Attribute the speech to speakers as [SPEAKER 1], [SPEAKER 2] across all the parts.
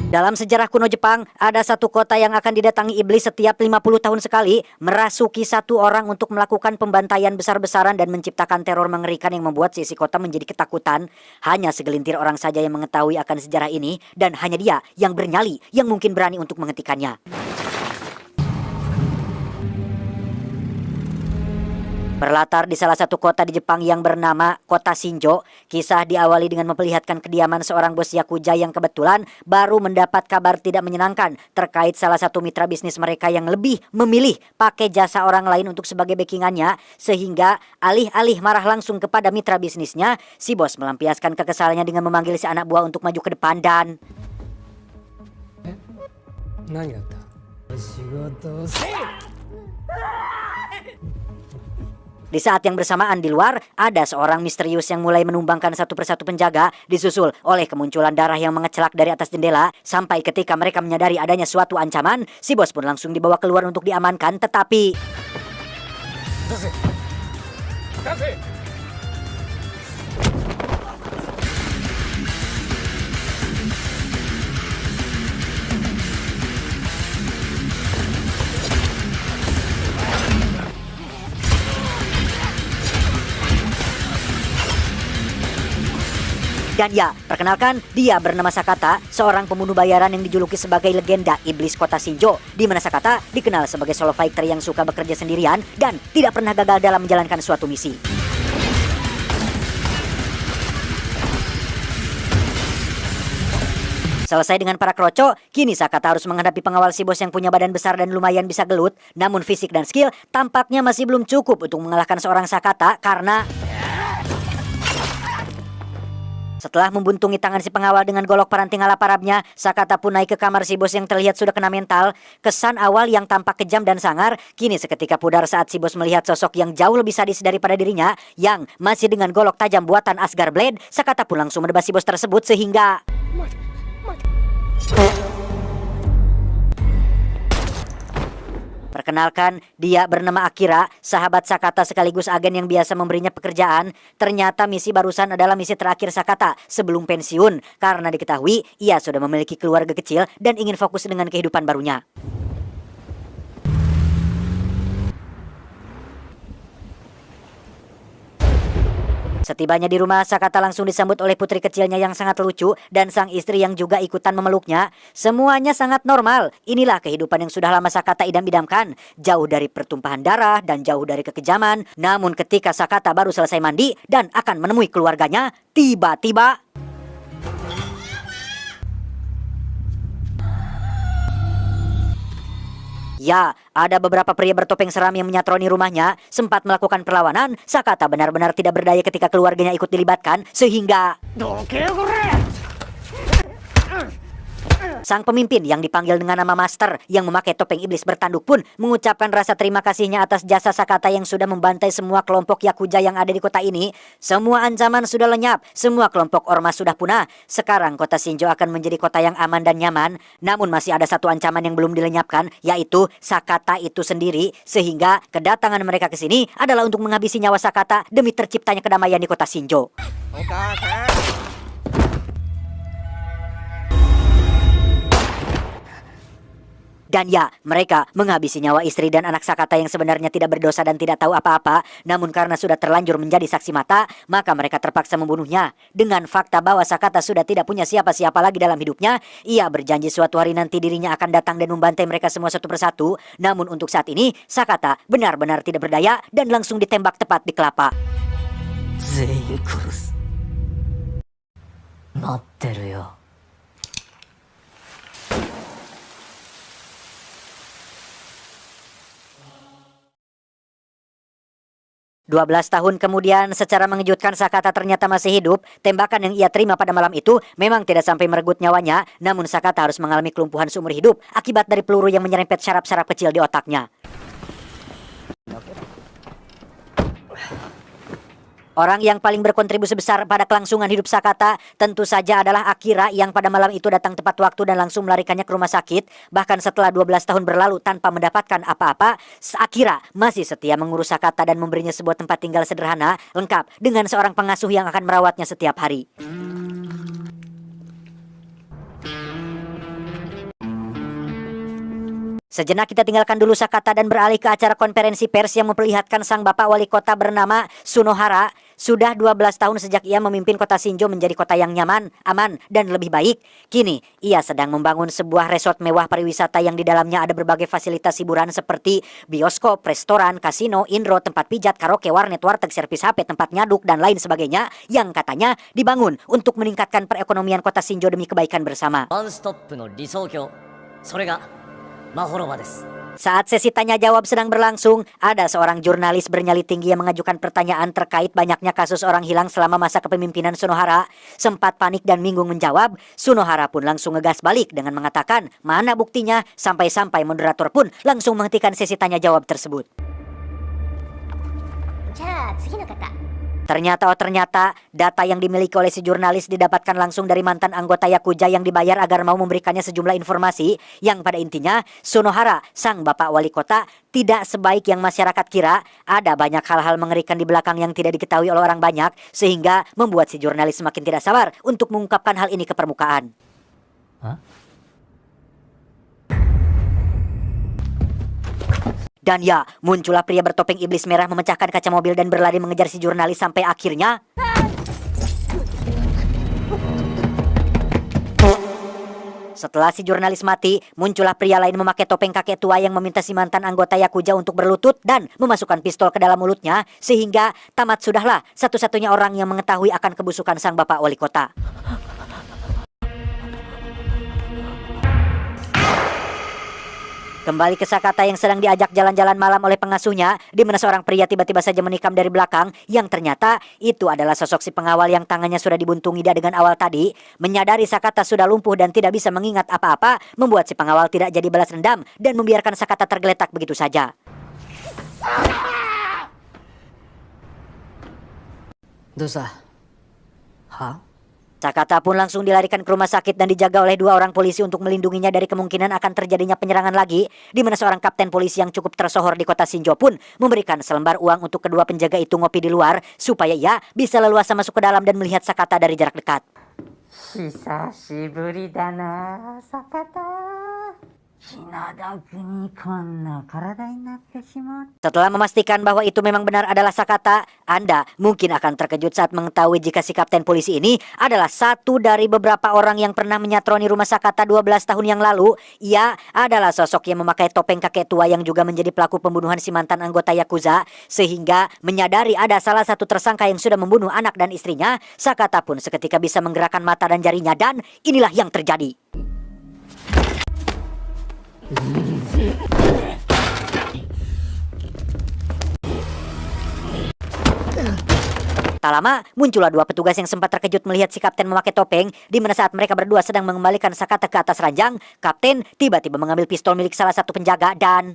[SPEAKER 1] Dalam sejarah kuno Jepang, ada satu kota yang akan didatangi iblis setiap 50 tahun sekali, merasuki satu orang untuk melakukan pembantaian besar-besaran dan menciptakan teror mengerikan yang membuat sisi kota menjadi ketakutan. Hanya segelintir orang saja yang mengetahui akan sejarah ini, dan hanya dia yang bernyali yang mungkin berani untuk menghentikannya. Berlatar di salah satu kota di Jepang yang bernama Kota Shinjo, kisah diawali dengan memperlihatkan kediaman seorang bos Yakuza yang kebetulan baru mendapat kabar tidak menyenangkan terkait salah satu mitra bisnis mereka yang lebih memilih pakai jasa orang lain untuk sebagai backingannya, sehingga alih-alih marah langsung kepada mitra bisnisnya, si bos melampiaskan kekesalannya dengan memanggil si anak buah untuk maju ke depan dan... Di saat yang bersamaan di luar, ada seorang misterius yang mulai menumbangkan satu persatu penjaga, disusul oleh kemunculan darah yang mengecelak dari atas jendela, sampai ketika mereka menyadari adanya suatu ancaman, si bos pun langsung dibawa keluar untuk diamankan, tetapi... Dan ya, perkenalkan, dia bernama Sakata, seorang pembunuh bayaran yang dijuluki sebagai legenda iblis kota Shinjo, di mana Sakata dikenal sebagai solo fighter yang suka bekerja sendirian dan tidak pernah gagal dalam menjalankan suatu misi. Selesai dengan para kroco, kini Sakata harus menghadapi pengawal si bos yang punya badan besar dan lumayan bisa gelut, namun fisik dan skill tampaknya masih belum cukup untuk mengalahkan seorang Sakata karena... Setelah membuntungi tangan si pengawal dengan golok paranting ala parabnya, Sakata pun naik ke kamar si bos yang terlihat sudah kena mental. Kesan awal yang tampak kejam dan sangar, kini seketika pudar saat si bos melihat sosok yang jauh lebih sadis daripada dirinya, yang masih dengan golok tajam buatan Asgard Blade. Sakata pun langsung menebas si bos tersebut sehingga... Perkenalkan, dia bernama Akira, sahabat Sakata sekaligus agen yang biasa memberinya pekerjaan. Ternyata misi barusan adalah misi terakhir Sakata sebelum pensiun, karena diketahui ia sudah memiliki keluarga kecil dan ingin fokus dengan kehidupan barunya. Setibanya di rumah, Sakata langsung disambut oleh putri kecilnya yang sangat lucu dan sang istri yang juga ikutan memeluknya. Semuanya sangat normal. Inilah kehidupan yang sudah lama Sakata idam-idamkan. Jauh dari pertumpahan darah dan jauh dari kekejaman. Namun ketika Sakata baru selesai mandi dan akan menemui keluarganya, tiba-tiba... Ya, ada beberapa pria bertopeng seram yang menyatroni rumahnya. Sempat melakukan perlawanan, Sakata benar-benar tidak berdaya ketika keluarganya ikut dilibatkan, sehingga... Sang pemimpin yang dipanggil dengan nama Master yang memakai topeng iblis bertanduk pun mengucapkan rasa terima kasihnya atas jasa Sakata yang sudah membantai semua kelompok Yakuza yang ada di kota ini. Semua ancaman sudah lenyap, semua kelompok ormas sudah punah. Sekarang kota Shinjo akan menjadi kota yang aman dan nyaman. Namun masih ada satu ancaman yang belum dilenyapkan, yaitu Sakata itu sendiri. Sehingga kedatangan mereka ke sini adalah untuk menghabisi nyawa Sakata demi terciptanya kedamaian di kota Shinjo. Dan ya, mereka menghabisi nyawa istri dan anak Sakata yang sebenarnya tidak berdosa dan tidak tahu apa-apa. Namun karena sudah terlanjur menjadi saksi mata, maka mereka terpaksa membunuhnya. Dengan fakta bahwa Sakata sudah tidak punya siapa-siapa lagi dalam hidupnya, ia berjanji suatu hari nanti dirinya akan datang dan membantai mereka semua satu persatu. Namun untuk saat ini, Sakata benar-benar tidak berdaya dan langsung ditembak tepat di kelapa. 12 tahun kemudian, secara mengejutkan Sakata ternyata masih hidup. Tembakan yang ia terima pada malam itu memang tidak sampai merenggut nyawanya, namun Sakata harus mengalami kelumpuhan seumur hidup akibat dari peluru yang menyerempet syaraf-syaraf kecil di otaknya. Orang yang paling berkontribusi besar pada kelangsungan hidup Sakata tentu saja adalah Akira yang pada malam itu datang tepat waktu dan langsung melarikannya ke rumah sakit. Bahkan setelah 12 tahun berlalu tanpa mendapatkan apa-apa, Akira masih setia mengurus Sakata dan memberinya sebuah tempat tinggal sederhana lengkap dengan seorang pengasuh yang akan merawatnya setiap hari. Sejenak kita tinggalkan dulu Sakata dan beralih ke acara konferensi pers yang memperlihatkan sang bapak wali kota bernama Sunohara. Sudah 12 tahun sejak ia memimpin kota Shinjo menjadi kota yang nyaman, aman, dan lebih baik. Kini, ia sedang membangun sebuah resort mewah pariwisata yang di dalamnya ada berbagai fasilitas hiburan seperti bioskop, restoran, kasino, inro, tempat pijat, karaoke, warnet, warteg, servis HP, tempat nyaduk, dan lain sebagainya yang katanya dibangun untuk meningkatkan perekonomian kota Shinjo demi kebaikan bersama. Saat sesi tanya jawab sedang berlangsung, ada seorang jurnalis bernyali tinggi yang mengajukan pertanyaan terkait banyaknya kasus orang hilang selama masa kepemimpinan Sunohara. Sempat panik dan bingung menjawab, Sunohara pun langsung ngegas balik dengan mengatakan, mana buktinya, sampai-sampai moderator pun langsung menghentikan sesi tanya jawab tersebut. Ternyata data yang dimiliki oleh si jurnalis didapatkan langsung dari mantan anggota Yakuza yang dibayar agar mau memberikannya sejumlah informasi yang pada intinya Sunohara, sang bapak wali kota, tidak sebaik yang masyarakat kira. Ada banyak hal-hal mengerikan di belakang yang tidak diketahui oleh orang banyak sehingga membuat si jurnalis semakin tidak sabar untuk mengungkapkan hal ini ke permukaan. Dan ya, muncullah pria bertopeng iblis merah memecahkan kaca mobil dan berlari mengejar si jurnalis sampai akhirnya setelah si jurnalis mati, muncullah pria lain memakai topeng kakek tua yang meminta si mantan anggota Yakuza untuk berlutut dan memasukkan pistol ke dalam mulutnya sehingga tamat sudahlah satu-satunya orang yang mengetahui akan kebusukan sang bapak wali kota. Kembali ke Sakata yang sedang diajak jalan-jalan malam oleh pengasuhnya, di mana seorang pria tiba-tiba saja menikam dari belakang, yang ternyata itu adalah sosok si pengawal yang tangannya sudah dibuntungi dengan awal tadi. Menyadari Sakata sudah lumpuh dan tidak bisa mengingat apa-apa, membuat si pengawal tidak jadi balas dendam dan membiarkan Sakata tergeletak begitu saja.
[SPEAKER 2] Dosa.
[SPEAKER 1] Sakata pun langsung dilarikan ke rumah sakit dan dijaga oleh 2 orang polisi untuk melindunginya dari kemungkinan akan terjadinya penyerangan lagi, di mana seorang kapten polisi yang cukup tersohor di kota Shinjo pun memberikan selembar uang untuk kedua penjaga itu ngopi di luar supaya ia bisa leluasa masuk ke dalam dan melihat Sakata dari jarak dekat.
[SPEAKER 2] Hisashiburi da na, Sakata.
[SPEAKER 1] Setelah memastikan bahwa itu memang benar adalah Sakata, Anda mungkin akan terkejut saat mengetahui jika si kapten polisi ini adalah satu dari beberapa orang yang pernah menyatroni rumah Sakata 12 tahun yang lalu. Ia adalah sosok yang memakai topeng kakek tua yang juga menjadi pelaku pembunuhan si mantan anggota Yakuza, sehingga menyadari ada salah satu tersangka yang sudah membunuh anak dan istrinya, Sakata pun seketika bisa menggerakkan mata dan jarinya dan inilah yang terjadi. Tak lama, muncullah 2 petugas yang sempat terkejut melihat si kapten memakai topeng, di mana saat mereka berdua sedang mengembalikan Sakata ke atas ranjang, kapten tiba-tiba mengambil pistol milik salah satu penjaga dan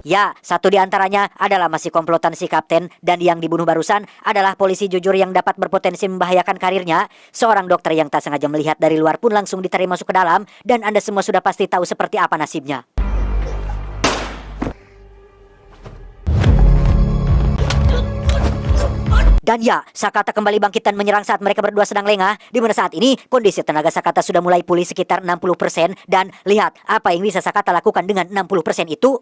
[SPEAKER 1] ya, satu di antaranya adalah masih komplotan si kapten dan yang dibunuh barusan adalah polisi jujur yang dapat berpotensi membahayakan karirnya. Seorang dokter yang tak sengaja melihat dari luar pun langsung ditarik masuk ke dalam dan Anda semua sudah pasti tahu seperti apa nasibnya. Dan ya, Sakata kembali bangkit dan menyerang saat mereka berdua sedang lengah, di mana saat ini kondisi tenaga Sakata sudah mulai pulih sekitar 60% dan lihat apa yang bisa Sakata lakukan dengan 60% itu.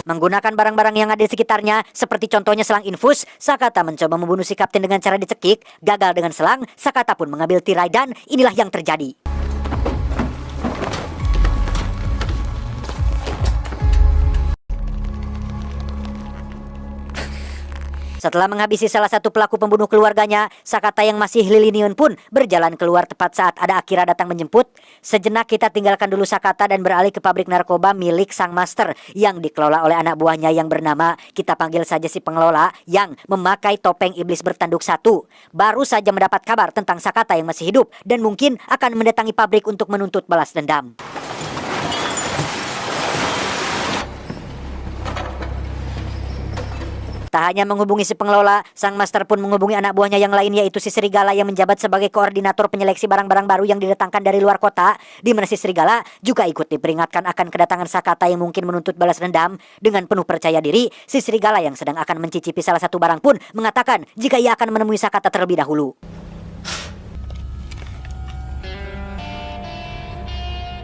[SPEAKER 1] Menggunakan barang-barang yang ada di sekitarnya, seperti contohnya selang infus, Sakata mencoba membunuh si kapten dengan cara dicekik. Gagal dengan selang, Sakata pun mengambil tirai dan inilah yang terjadi. Setelah menghabisi salah satu pelaku pembunuh keluarganya, Sakata yang masih liliniun pun berjalan keluar tepat saat ada Akira datang menjemput. Sejenak kita tinggalkan dulu Sakata dan beralih ke pabrik narkoba milik sang master yang dikelola oleh anak buahnya yang bernama, kita panggil saja si pengelola, yang memakai topeng iblis bertanduk 1. Baru saja mendapat kabar tentang Sakata yang masih hidup dan mungkin akan mendatangi pabrik untuk menuntut balas dendam. Tak hanya menghubungi si pengelola, sang master pun menghubungi anak buahnya yang lain yaitu si Serigala yang menjabat sebagai koordinator penyeleksi barang-barang baru yang didatangkan dari luar kota, di mana si Serigala juga ikut diperingatkan akan kedatangan Sakata yang mungkin menuntut balas dendam. Dengan penuh percaya diri, si Serigala yang sedang akan mencicipi salah satu barang pun mengatakan jika ia akan menemui Sakata terlebih dahulu.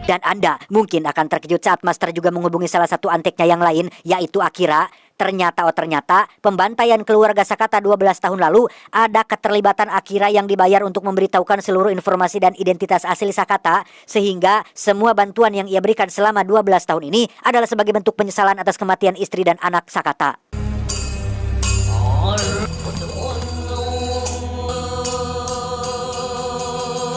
[SPEAKER 1] Dan Anda mungkin akan terkejut saat Master juga menghubungi salah satu anteknya yang lain, yaitu Akira. Ternyata pembantaian keluarga Sakata 12 tahun lalu ada keterlibatan Akira yang dibayar untuk memberitahukan seluruh informasi dan identitas asli Sakata, sehingga semua bantuan yang ia berikan selama 12 tahun ini adalah sebagai bentuk penyesalan atas kematian istri dan anak Sakata.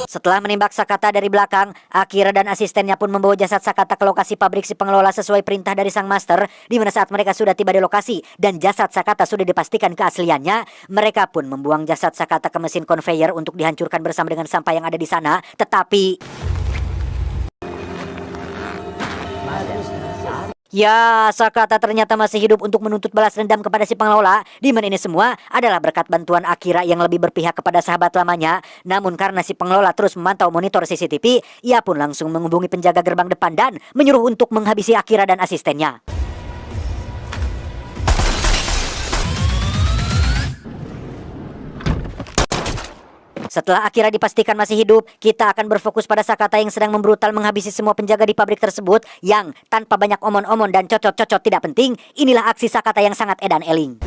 [SPEAKER 1] Setelah menembak Sakata dari belakang, Akira dan asistennya pun membawa jasad Sakata ke lokasi pabrik si pengelola sesuai perintah dari sang master, di mana saat mereka sudah tiba di lokasi dan jasad Sakata sudah dipastikan keasliannya, mereka pun membuang jasad Sakata ke mesin conveyor untuk dihancurkan bersama dengan sampah yang ada di sana. Tetapi ya, Sakata ternyata masih hidup untuk menuntut balas dendam kepada si pengelola, di mana ini semua adalah berkat bantuan Akira yang lebih berpihak kepada sahabat lamanya. Namun karena si pengelola terus memantau monitor CCTV, ia pun langsung menghubungi penjaga gerbang depan dan menyuruh untuk menghabisi Akira dan asistennya. Setelah Akira dipastikan masih hidup, kita akan berfokus pada Sakata yang sedang membrutal menghabisi semua penjaga di pabrik tersebut yang tanpa banyak omon-omon dan cocot-cocot tidak penting. Inilah aksi Sakata yang sangat edan eling.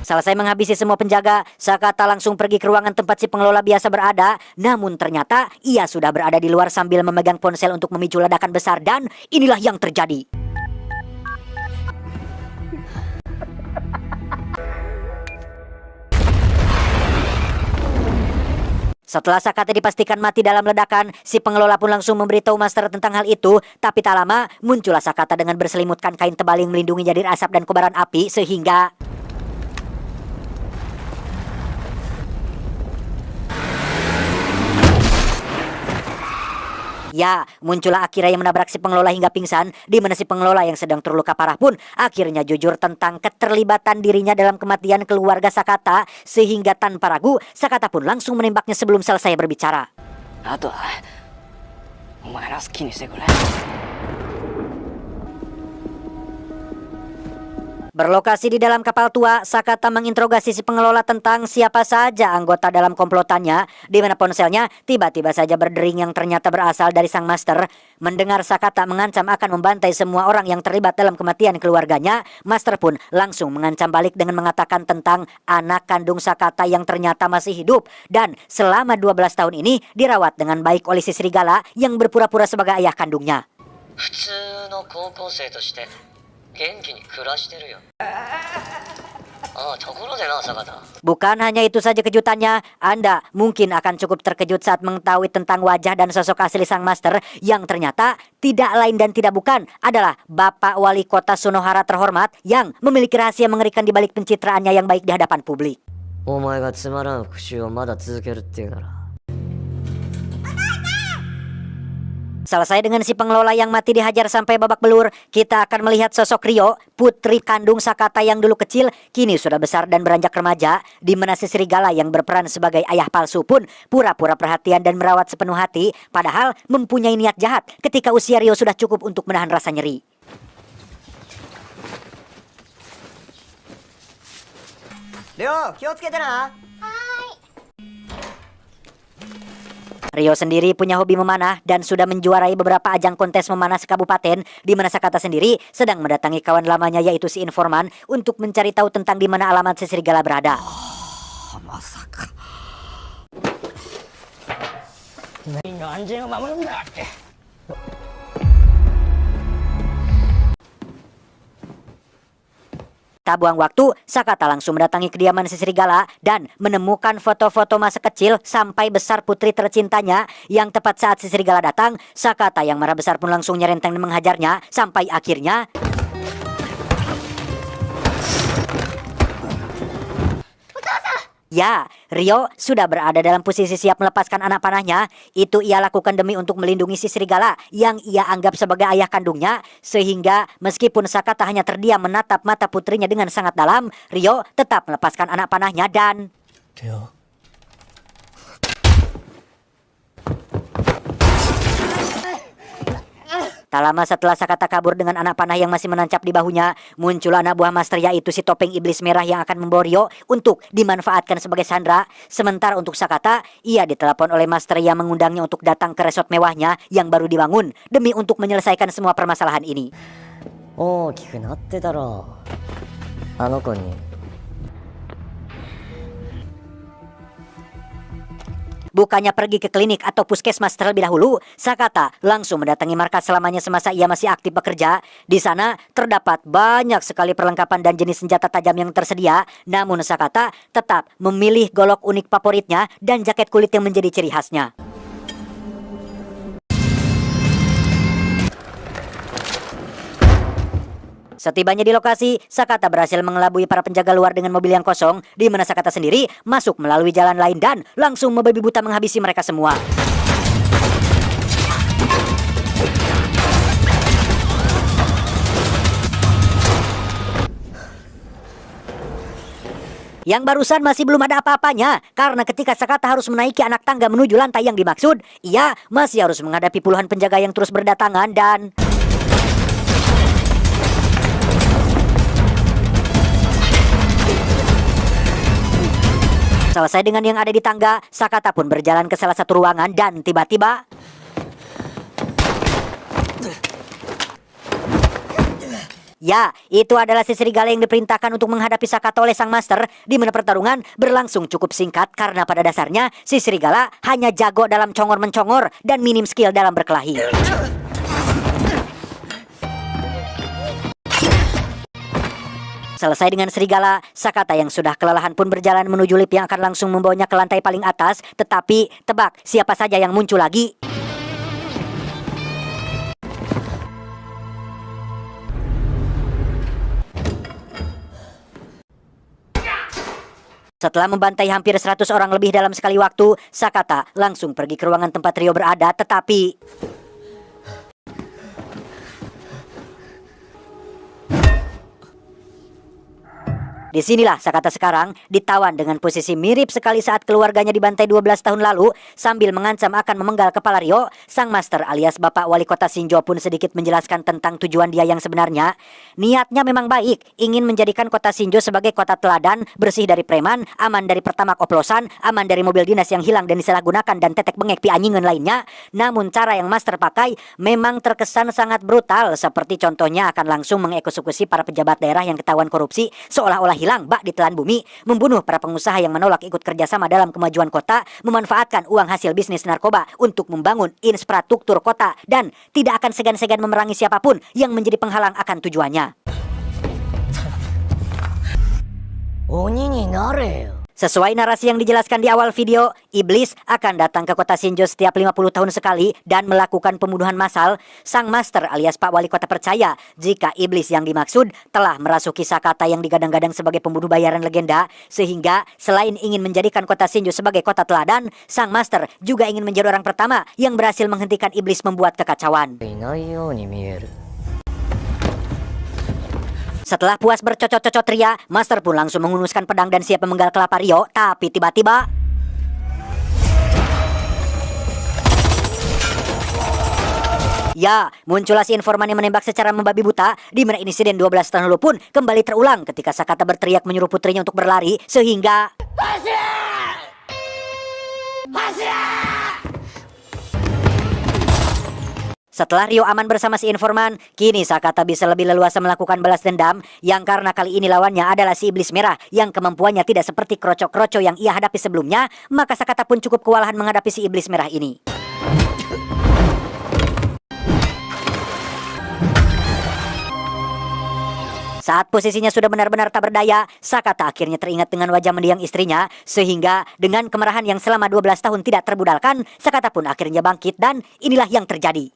[SPEAKER 1] Selesai menghabisi semua penjaga, Sakata langsung pergi ke ruangan tempat si pengelola biasa berada. Namun ternyata ia sudah berada di luar sambil memegang ponsel untuk memicu ledakan besar, dan inilah yang terjadi. Setelah Sakata dipastikan mati dalam ledakan, si pengelola pun langsung memberitahu master tentang hal itu. Tapi tak lama, muncullah Sakata dengan berselimutkan kain tebal yang melindungi jadir asap dan kobaran api, sehingga ya, muncullah Akira yang menabrak si pengelola hingga pingsan, di mana si pengelola yang sedang terluka parah pun akhirnya jujur tentang keterlibatan dirinya dalam kematian keluarga Sakata, sehingga tanpa ragu Sakata pun langsung menembaknya sebelum selesai berbicara. Berlokasi di dalam kapal tua, Sakata menginterogasi si pengelola tentang siapa saja anggota dalam komplotannya, di mana ponselnya tiba-tiba saja berdering yang ternyata berasal dari sang master. Mendengar Sakata mengancam akan membantai semua orang yang terlibat dalam kematian keluarganya, master pun langsung mengancam balik dengan mengatakan tentang anak kandung Sakata yang ternyata masih hidup dan selama 12 tahun ini dirawat dengan baik oleh si Serigala yang berpura-pura sebagai ayah kandungnya. Bukan hanya itu saja kejutannya, Anda mungkin akan cukup terkejut saat mengetahui tentang wajah dan sosok asli sang master yang ternyata tidak lain dan tidak bukan adalah Bapak Wali Kota Sunohara terhormat yang memiliki rahasia mengerikan di balik pencitraannya yang baik di hadapan publik. Selesai dengan si pengelola yang mati dihajar sampai babak belur, kita akan melihat sosok Rio, putri kandung Sakata yang dulu kecil, kini sudah besar dan beranjak remaja, di mana si Serigala yang berperan sebagai ayah palsu pun pura-pura perhatian dan merawat sepenuh hati, padahal mempunyai niat jahat ketika usia Rio sudah cukup untuk menahan rasa nyeri. Rio, kiyotsukete na. Rio sendiri punya hobi memanah dan sudah menjuarai beberapa ajang kontes memanah sekabupaten, di mana Sakata sendiri sedang mendatangi kawan lamanya yaitu si informan untuk mencari tahu tentang di mana alamat si Serigala berada. Tak buang waktu, Sakata langsung mendatangi kediaman si serigala dan menemukan foto-foto masa kecil sampai besar putri tercintanya. Yang tepat saat si serigala datang, Sakata yang marah besar pun langsung nyerenteng dan menghajarnya sampai akhirnya ya, Rio sudah berada dalam posisi siap melepaskan anak panahnya. Itu ia lakukan demi untuk melindungi si serigala yang ia anggap sebagai ayah kandungnya. Sehingga meskipun Sakata hanya terdiam menatap mata putrinya dengan sangat dalam, Rio tetap melepaskan anak panahnya dan
[SPEAKER 2] Rio.
[SPEAKER 1] tak lama setelah Sakata kabur dengan anak panah yang masih menancap di bahunya, muncul anak buah master yaitu si topeng iblis merah yang akan membawa Rio untuk dimanfaatkan sebagai sandera. Sementara untuk Sakata, ia ditelepon oleh master yang mengundangnya untuk datang ke resort mewahnya yang baru dibangun demi untuk menyelesaikan semua permasalahan ini.
[SPEAKER 2] 大きくなってたろあの子に
[SPEAKER 1] Bukannya pergi ke klinik atau puskesmas terlebih dahulu, Sakata langsung mendatangi markas selamanya semasa ia masih aktif bekerja. Di sana terdapat banyak sekali perlengkapan dan jenis senjata tajam yang tersedia. Namun Sakata tetap memilih golok unik favoritnya dan jaket kulit yang menjadi ciri khasnya. Setibanya di lokasi, Sakata berhasil mengelabui para penjaga luar dengan mobil yang kosong, di mana Sakata sendiri masuk melalui jalan lain dan langsung membabi buta menghabisi mereka semua. Yang barusan masih belum ada apa-apanya, karena ketika Sakata harus menaiki anak tangga menuju lantai yang dimaksud, ia masih harus menghadapi puluhan penjaga yang terus berdatangan dan selesai dengan yang ada di tangga, Sakata pun berjalan ke salah satu ruangan dan tiba-tiba ya, itu adalah si serigala yang diperintahkan untuk menghadapi Sakata oleh sang master, di mana pertarungan berlangsung cukup singkat karena pada dasarnya si serigala hanya jago dalam congor-mencongor dan minim skill dalam berkelahi. Selesai dengan serigala, Sakata yang sudah kelelahan pun berjalan menuju lift yang akan langsung membawanya ke lantai paling atas. Tetapi, tebak siapa saja yang muncul lagi? Setelah membantai hampir 100 orang lebih dalam sekali waktu, Sakata langsung pergi ke ruangan tempat Rio berada, tetapi disinilah Sakata sekarang ditawan dengan posisi mirip sekali saat keluarganya dibantai 12 tahun lalu. Sambil mengancam akan memenggal kepala Rio, sang master alias Bapak Wali Kota Shinjo pun sedikit menjelaskan tentang tujuan dia yang sebenarnya. Niatnya memang baik, ingin menjadikan kota Shinjo sebagai kota teladan, bersih dari preman, aman dari pertamak oplosan, aman dari mobil dinas yang hilang dan disalahgunakan dan tetek bengek pianyingan lainnya. Namun cara yang master pakai memang terkesan sangat brutal, seperti contohnya akan langsung mengeksekusi para pejabat daerah yang ketahuan korupsi seolah-olah hilang bak ditelan bumi, membunuh para pengusaha yang menolak ikut kerjasama dalam kemajuan kota, memanfaatkan uang hasil bisnis narkoba untuk membangun infrastruktur kota, dan tidak akan segan-segan memerangi siapapun yang menjadi penghalang akan tujuannya.
[SPEAKER 2] Oni ni nare.
[SPEAKER 1] Sesuai narasi yang dijelaskan di awal video, iblis akan datang ke kota Shinjo setiap 50 tahun sekali dan melakukan pembunuhan massal. Sang master alias Pak Wali Kota percaya jika iblis yang dimaksud telah merasuki Sakata yang digadang-gadang sebagai pembunuh bayaran legenda. Sehingga selain ingin menjadikan kota Shinjo sebagai kota teladan, sang master juga ingin menjadi orang pertama yang berhasil menghentikan iblis membuat kekacauan.
[SPEAKER 2] いないように見える
[SPEAKER 1] Setelah puas bercocok-cocok ria, master pun langsung menghunuskan pedang dan siap memenggal kelapa Rio. Tapi tiba-tiba ya, muncullah si informan yang menembak secara membabi buta, di mana insiden 12 tahun lalu pun kembali terulang ketika Sakata berteriak menyuruh putrinya untuk berlari, sehingga setelah Rio aman bersama si informan, kini Sakata bisa lebih leluasa melakukan balas dendam, yang karena kali ini lawannya adalah si iblis merah yang kemampuannya tidak seperti kroco-kroco yang ia hadapi sebelumnya, maka Sakata pun cukup kewalahan menghadapi si iblis merah ini. Saat posisinya sudah benar-benar tak berdaya, Sakata akhirnya teringat dengan wajah mendiang istrinya, sehingga dengan kemarahan yang selama 12 tahun tidak terbudalkan, Sakata pun akhirnya bangkit dan inilah yang terjadi.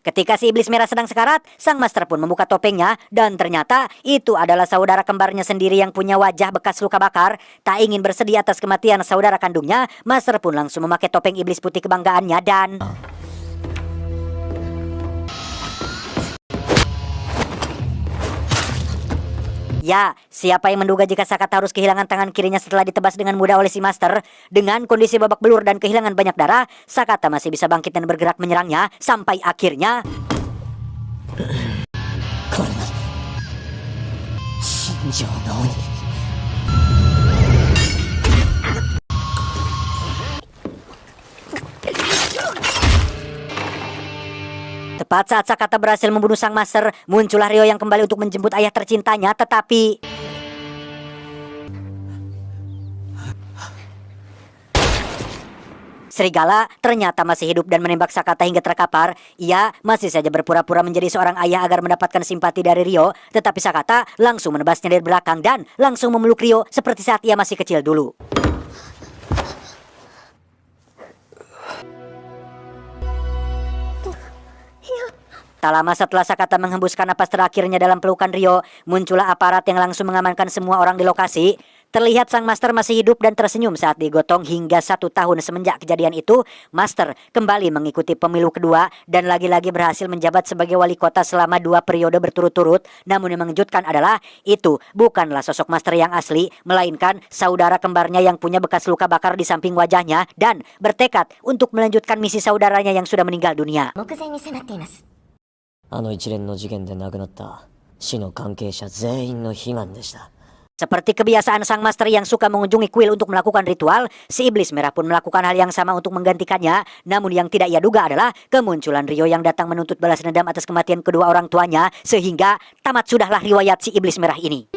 [SPEAKER 1] Ketika si iblis merah sedang sekarat, sang master pun membuka topengnya dan ternyata itu adalah saudara kembarnya sendiri yang punya wajah bekas luka bakar. Tak ingin bersedih atas kematian saudara kandungnya, master pun langsung memakai topeng iblis putih kebanggaannya dan... Ya, siapa yang menduga jika Sakata harus kehilangan tangan kirinya setelah ditebas dengan mudah oleh si master? Dengan kondisi babak belur dan kehilangan banyak darah, Sakata masih bisa bangkit dan bergerak menyerangnya sampai akhirnya... Tepat saat Sakata berhasil membunuh sang master, muncullah Ryo yang kembali untuk menjemput ayah tercintanya, tetapi... Serigala ternyata masih hidup dan menembak Sakata hingga terkapar. Ia masih saja berpura-pura menjadi seorang ayah agar mendapatkan simpati dari Ryo, tetapi Sakata langsung menebasnya dari belakang dan langsung memeluk Ryo seperti saat ia masih kecil dulu. Tak lama setelah Sakata menghembuskan napas terakhirnya dalam pelukan Ryo, muncullah aparat yang langsung mengamankan semua orang di lokasi. Terlihat sang master masih hidup dan tersenyum saat digotong hingga 1 tahun semenjak kejadian itu. Master kembali mengikuti pemilu kedua dan lagi-lagi berhasil menjabat sebagai wali kota selama 2 periode berturut-turut. Namun yang mengejutkan adalah itu bukanlah sosok master yang asli, melainkan saudara kembarnya yang punya bekas luka bakar di samping wajahnya dan bertekad untuk melanjutkan misi saudaranya yang sudah meninggal dunia.
[SPEAKER 2] あの一連の事件で亡くなった死の関係者全員の悲願でした。
[SPEAKER 1] Seperti kebiasaan sang master yang suka mengunjungi kuil untuk melakukan ritual, si iblis merah pun melakukan hal yang sama untuk menggantikannya. Namun yang tidak ia duga adalah kemunculan Ryo yang datang menuntut balas dendam atas kematian kedua orang tuanya, sehingga tamat sudahlah riwayat si iblis merah ini.